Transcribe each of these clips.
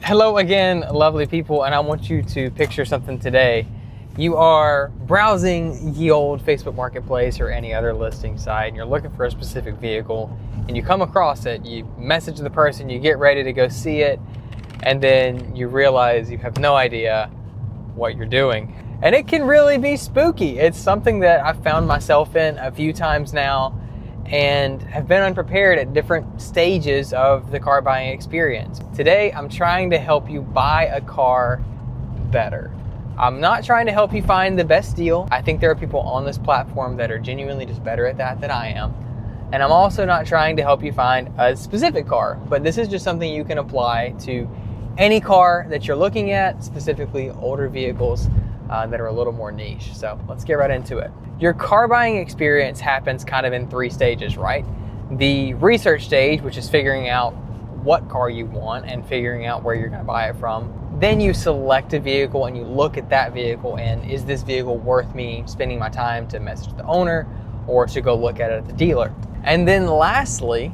Hello again, lovely people, and I want you to picture something today. You are browsing ye old Facebook Marketplace or any other listing site, and you're looking for a specific vehicle, and you come across it, you message the person, you get ready to go see it, and then you realize you have no idea what you're doing. And it can really be spooky. It's something that I've found myself in a few times now, and have been unprepared at different stages of the car buying experience. Today, I'm trying to help you buy a car better. I'm not trying to help you find the best deal. I think there are people on this platform that are genuinely just better at that than I am. And I'm also not trying to help you find a specific car, but this is just something you can apply to any car that you're looking at, specifically older vehicles that are a little more niche. So let's get right into it. Your car buying experience happens kind of in three stages, right? The research stage, which is figuring out what car you want and figuring out where you're going to buy it from. Then you select a vehicle and you look at that vehicle and is this vehicle worth me spending my time to message the owner or to go look at it at the dealer? And then lastly,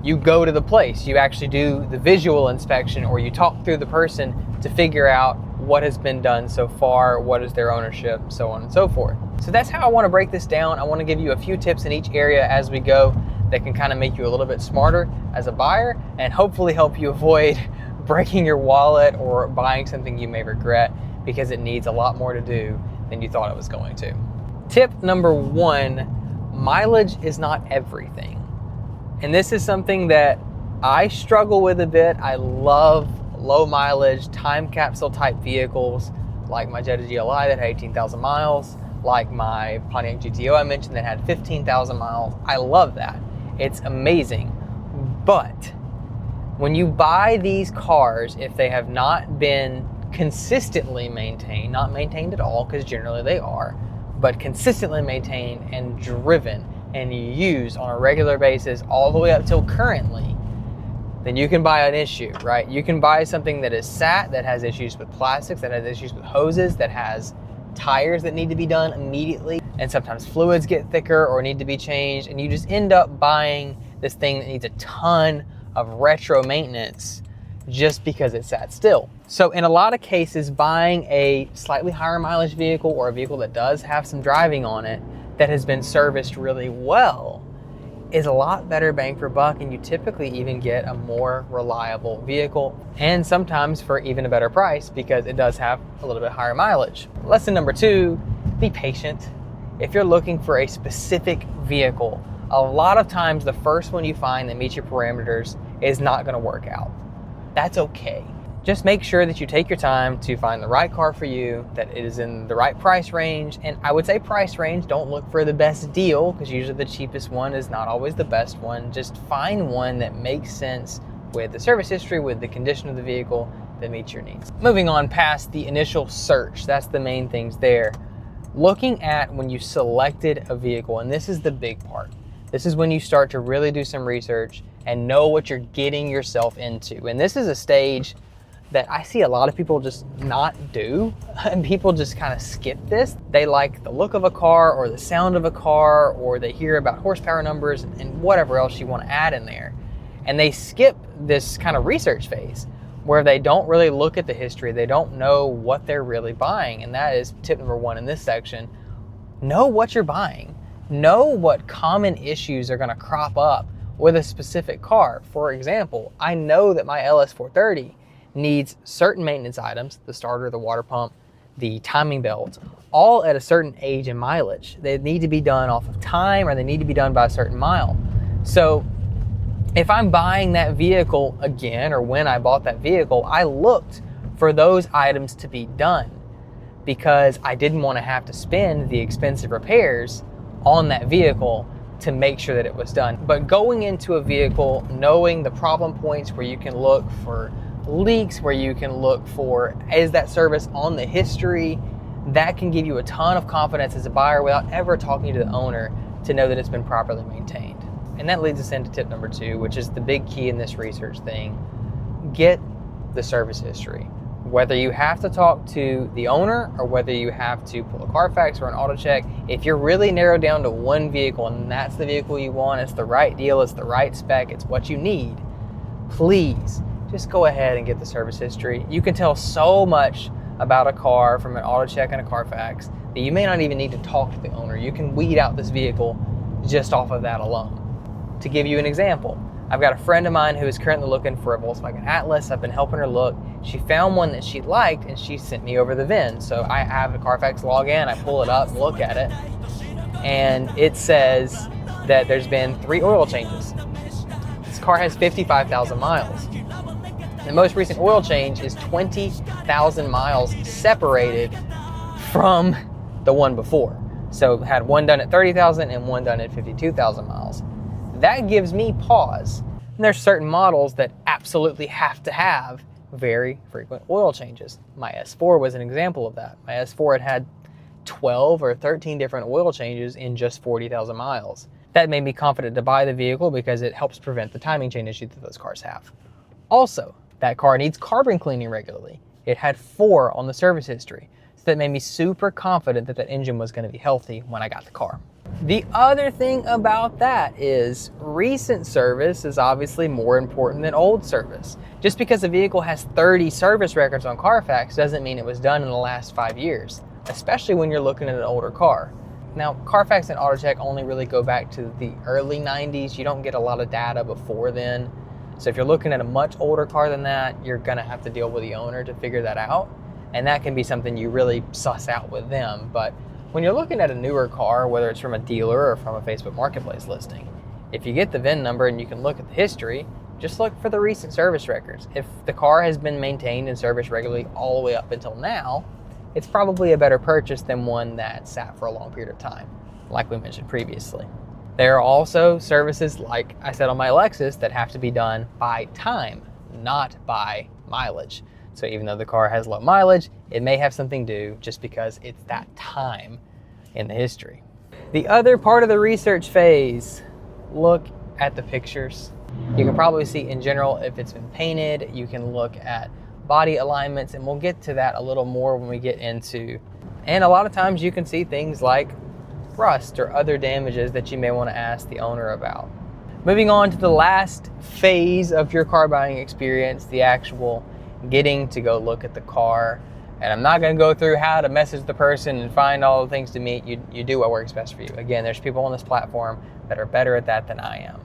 you go to the place. You actually do the visual inspection or you talk through the person to figure out what has been done so far, what is their ownership, so on and so forth. So that's how I want to break this down. I want to give you a few tips in each area as we go that can kind of make you a little bit smarter as a buyer and hopefully help you avoid breaking your wallet or buying something you may regret because it needs a lot more to do than you thought it was going to. Tip number one, mileage is not everything. And this is something that I struggle with a bit. I love low mileage, time capsule type vehicles like my Jetta GLI that had 18,000 miles, like my Pontiac GTO I mentioned that had 15,000 miles. I love that. It's amazing. But when you buy these cars, if they have not been consistently maintained, not maintained at all, because generally they are, but consistently maintained and driven and used on a regular basis all the way up till currently, then you can buy an issue, right? You can buy something that is sat, that has issues with plastics, that has issues with hoses, that has tires that need to be done immediately, and sometimes fluids get thicker or need to be changed, and you just end up buying this thing that needs a ton of retro maintenance just because it sat still. So in a lot of cases, buying a slightly higher mileage vehicle or a vehicle that does have some driving on it that has been serviced really well is a lot better bang for buck, and you typically even get a more reliable vehicle and sometimes for even a better price because it does have a little bit higher mileage. Lesson number two, be patient. If you're looking for a specific vehicle, a lot of times the first one you find that meets your parameters is not going to work out. That's okay. Just make sure that you take your time to find the right car for you, that it is in the right price range. And I would say price range, don't look for the best deal because usually the cheapest one is not always the best one. Just find one that makes sense with the service history, with the condition of the vehicle that meets your needs. Moving on past the initial search, that's the main things there. Looking at when you selected a vehicle, and this is the big part. This is when you start to really do some research and know what you're getting yourself into. And this is a stage that I see a lot of people just not do, and people just kind of skip this. They like the look of a car or the sound of a car, or they hear about horsepower numbers and whatever else you want to add in there. And they skip this kind of research phase where they don't really look at the history. They don't know what they're really buying. And that is tip number one in this section. Know what you're buying. Know what common issues are going to crop up with a specific car. For example, I know that my LS430 needs certain maintenance items, the starter, the water pump, the timing belt, all at a certain age and mileage. They need to be done off of time or they need to be done by a certain mile. So if I'm buying that vehicle again, or when I bought that vehicle, I looked for those items to be done because I didn't want to have to spend the expensive repairs on that vehicle to make sure that it was done. But going into a vehicle, knowing the problem points where you can look for leaks, where you can look for, is that service on the history, that can give you a ton of confidence as a buyer without ever talking to the owner to know that it's been properly maintained. And that leads us into tip number two, which is the big key in this research thing. Get the service history. Whether you have to talk to the owner or whether you have to pull a Carfax or an auto check, if you're really narrowed down to one vehicle and that's the vehicle you want, it's the right deal, it's the right spec, it's what you need, please just go ahead and get the service history. You can tell so much about a car from an auto check and a Carfax that you may not even need to talk to the owner. You can weed out this vehicle just off of that alone. To give you an example, I've got a friend of mine who is currently looking for a Volkswagen Atlas. I've been helping her look. She found one that she liked and she sent me over the VIN. So I have a Carfax login, I pull it up and look at it, and it says that there's been 3 oil changes. This car has 55,000 miles. The most recent oil change is 20,000 miles separated from the one before. So had one done at 30,000 and one done at 52,000 miles. That gives me pause. And there's certain models that absolutely have to have very frequent oil changes. My S4 was an example of that. My S4 had 12 or 13 different oil changes in just 40,000 miles. That made me confident to buy the vehicle because it helps prevent the timing chain issue that those cars have. Also, that car needs carbon cleaning regularly. It had 4 on the service history. So that made me super confident that that engine was going to be healthy when I got the car. The other thing about that is recent service is obviously more important than old service. Just because a vehicle has 30 service records on Carfax doesn't mean it was done in the last 5 years, especially when you're looking at an older car. Now, Carfax and AutoCheck only really go back to the early 90s. You don't get a lot of data before then. So if you're looking at a much older car than that, you're gonna have to deal with the owner to figure that out. And that can be something you really suss out with them. But when you're looking at a newer car, whether it's from a dealer or from a Facebook Marketplace listing, if you get the VIN number and you can look at the history, just look for the recent service records. If the car has been maintained and serviced regularly all the way up until now, it's probably a better purchase than one that sat for a long period of time, like we mentioned previously. There are also services, like I said on my Lexus, that have to be done by time, not by mileage. So even though the car has low mileage, it may have something to do just because it's that time in the history. The other part of the research phase, look at the pictures. You can probably see in general if it's been painted. You can look at body alignments, and we'll get to that a little more when we get into, and a lot of times you can see things like rust or other damages that you may want to ask the owner about. Moving on to the last phase of your car buying experience, the actual getting to go look at the car. And I'm not going to go through how to message the person and find all the things to meet. You do what works best for you. Again, there's people on this platform that are better at that than I am.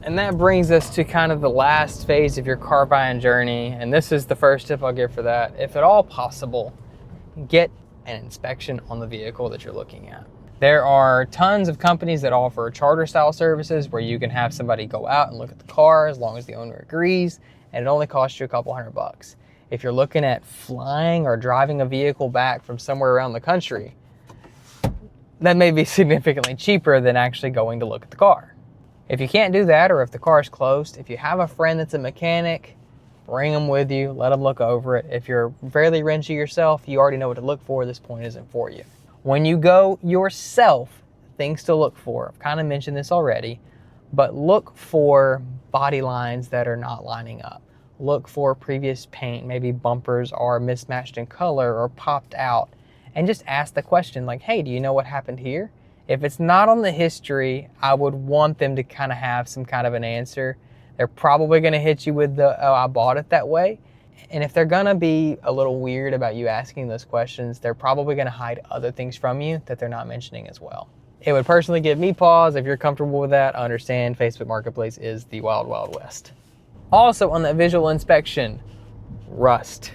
And that brings us to kind of the last phase of your car buying journey. And this is the first tip I'll give for that. If at all possible, get an inspection on the vehicle that you're looking at. There are tons of companies that offer charter style services where you can have somebody go out and look at the car as long as the owner agrees, and it only costs you a couple $100. If you're looking at flying or driving a vehicle back from somewhere around the country, that may be significantly cheaper than actually going to look at the car. If you can't do that, or if the car is closed, if you have a friend that's a mechanic, bring them with you, let them look over it. If you're fairly wrenchy yourself, you already know what to look for. This point isn't for you. When you go yourself, things to look for. I've kind of mentioned this already, but look for body lines that are not lining up. Look for previous paint, maybe bumpers are mismatched in color or popped out, and just ask the question like, hey, do you know what happened here? If it's not on the history, I would want them to kind of have some kind of an answer. They're probably going to hit you with the, oh, I bought it that way. And if they're going to be a little weird about you asking those questions, they're probably going to hide other things from you that they're not mentioning as well. It would personally give me pause. If you're comfortable with that, I understand Facebook Marketplace is the wild, wild west. Also on the visual inspection, rust.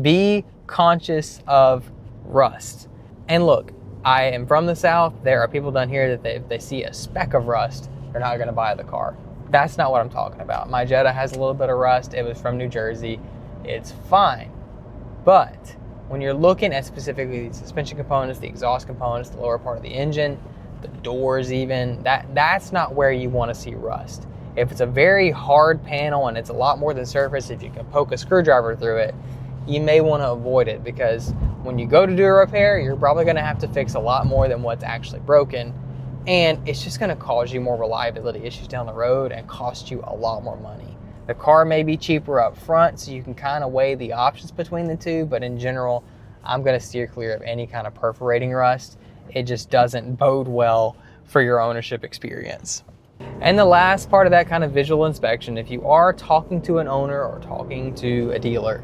Be conscious of rust. And look, I am from the South. There are people down here that if they see a speck of rust, they're not going to buy the car. That's not what I'm talking about. My Jetta has a little bit of rust. It was from New Jersey. It's fine. But when you're looking at specifically the suspension components, the exhaust components, the lower part of the engine, the doors even, that's not where you want to see rust. If it's a very hard panel and it's a lot more than surface, if you can poke a screwdriver through it, you may want to avoid it, because when you go to do a repair, you're probably going to have to fix a lot more than what's actually broken. And it's just going to cause you more reliability issues down the road and cost you a lot more money. The car may be cheaper up front, so you can kind of weigh the options between the two, but in general, I'm going to steer clear of any kind of perforating rust. It just doesn't bode well for your ownership experience. And the last part of that kind of visual inspection, if you are talking to an owner or talking to a dealer,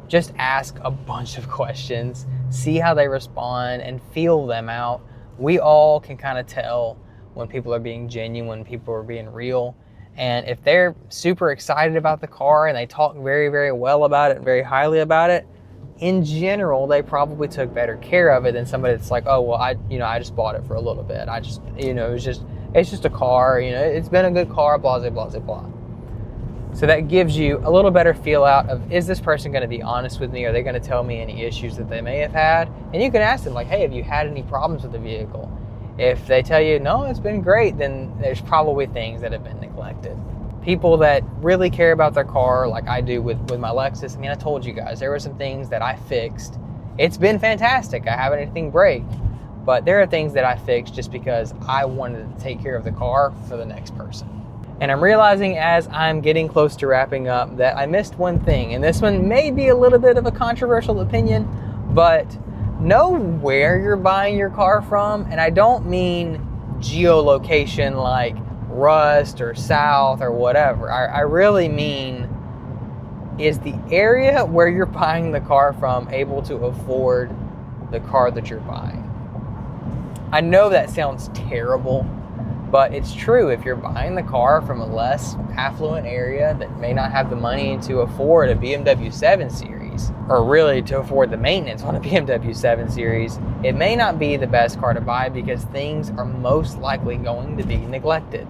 just ask a bunch of questions, see how they respond, and feel them out. We all can kind of tell when people are being genuine, people are being real. And if they're super excited about the car and they talk very, very well about it, very highly about it, in general, they probably took better care of it than somebody that's like, oh, well, I just bought it for a little bit. It's just a car, it's been a good car, blah, blah, blah, blah. So that gives you a little better feel out of, is this person going to be honest with me? Are they going to tell me any issues that they may have had? And you can ask them like, hey, have you had any problems with the vehicle? If they tell you, no, it's been great, then there's probably things that have been neglected. People that really care about their car, like I do with my Lexus, I mean, I told you guys, there were some things that I fixed. It's been fantastic. I haven't had anything break. But there are things that I fixed just because I wanted to take care of the car for the next person. And I'm realizing as I'm getting close to wrapping up that I missed one thing. And this one may be a little bit of a controversial opinion, but know where you're buying your car from. And I don't mean geolocation like Rust or South or whatever. I really mean, is the area where you're buying the car from able to afford the car that you're buying? I know that sounds terrible, but it's true. If you're buying the car from a less affluent area that may not have the money to afford a BMW 7 Series, or really to afford the maintenance on a BMW 7 Series, it may not be the best car to buy because things are most likely going to be neglected.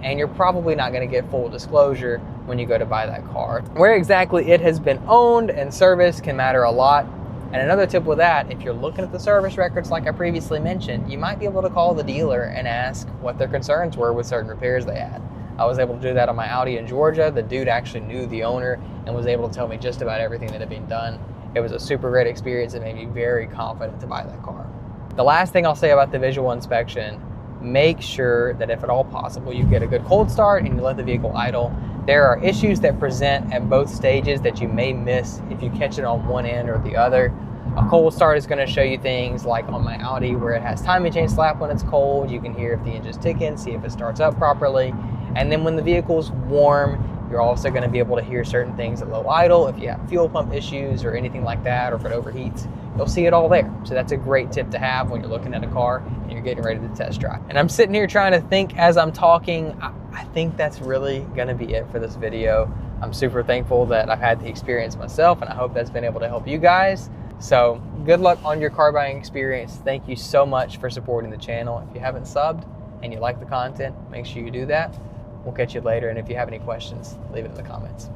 And you're probably not going to get full disclosure when you go to buy that car. Where exactly it has been owned and serviced can matter a lot. And another tip with that, if you're looking at the service records like I previously mentioned, you might be able to call the dealer and ask what their concerns were with certain repairs they had. I was able to do that on my Audi in Georgia. The dude actually knew the owner and was able to tell me just about everything that had been done. It was a super great experience and made me very confident to buy that car. The last thing I'll say about the visual inspection, make sure that if at all possible, you get a good cold start and you let the vehicle idle. There are issues that present at both stages that you may miss if you catch it on one end or the other. A cold start is going to show you things like on my Audi where it has timing chain slap when it's cold. You can hear if the engine's ticking, see if it starts up properly. And then when the vehicle's warm, you're also going to be able to hear certain things at low idle. If you have fuel pump issues or anything like that, or if it overheats, you'll see it all there. So that's a great tip to have when you're looking at a car and you're getting ready to test drive. And I'm sitting here trying to think as I'm talking. I think that's really going to be it for this video. I'm super thankful that I've had the experience myself, and I hope that's been able to help you guys. So good luck on your car buying experience. Thank you so much for supporting the channel. If you haven't subbed and you like the content, make sure you do that. We'll catch you later. And if you have any questions, leave it in the comments.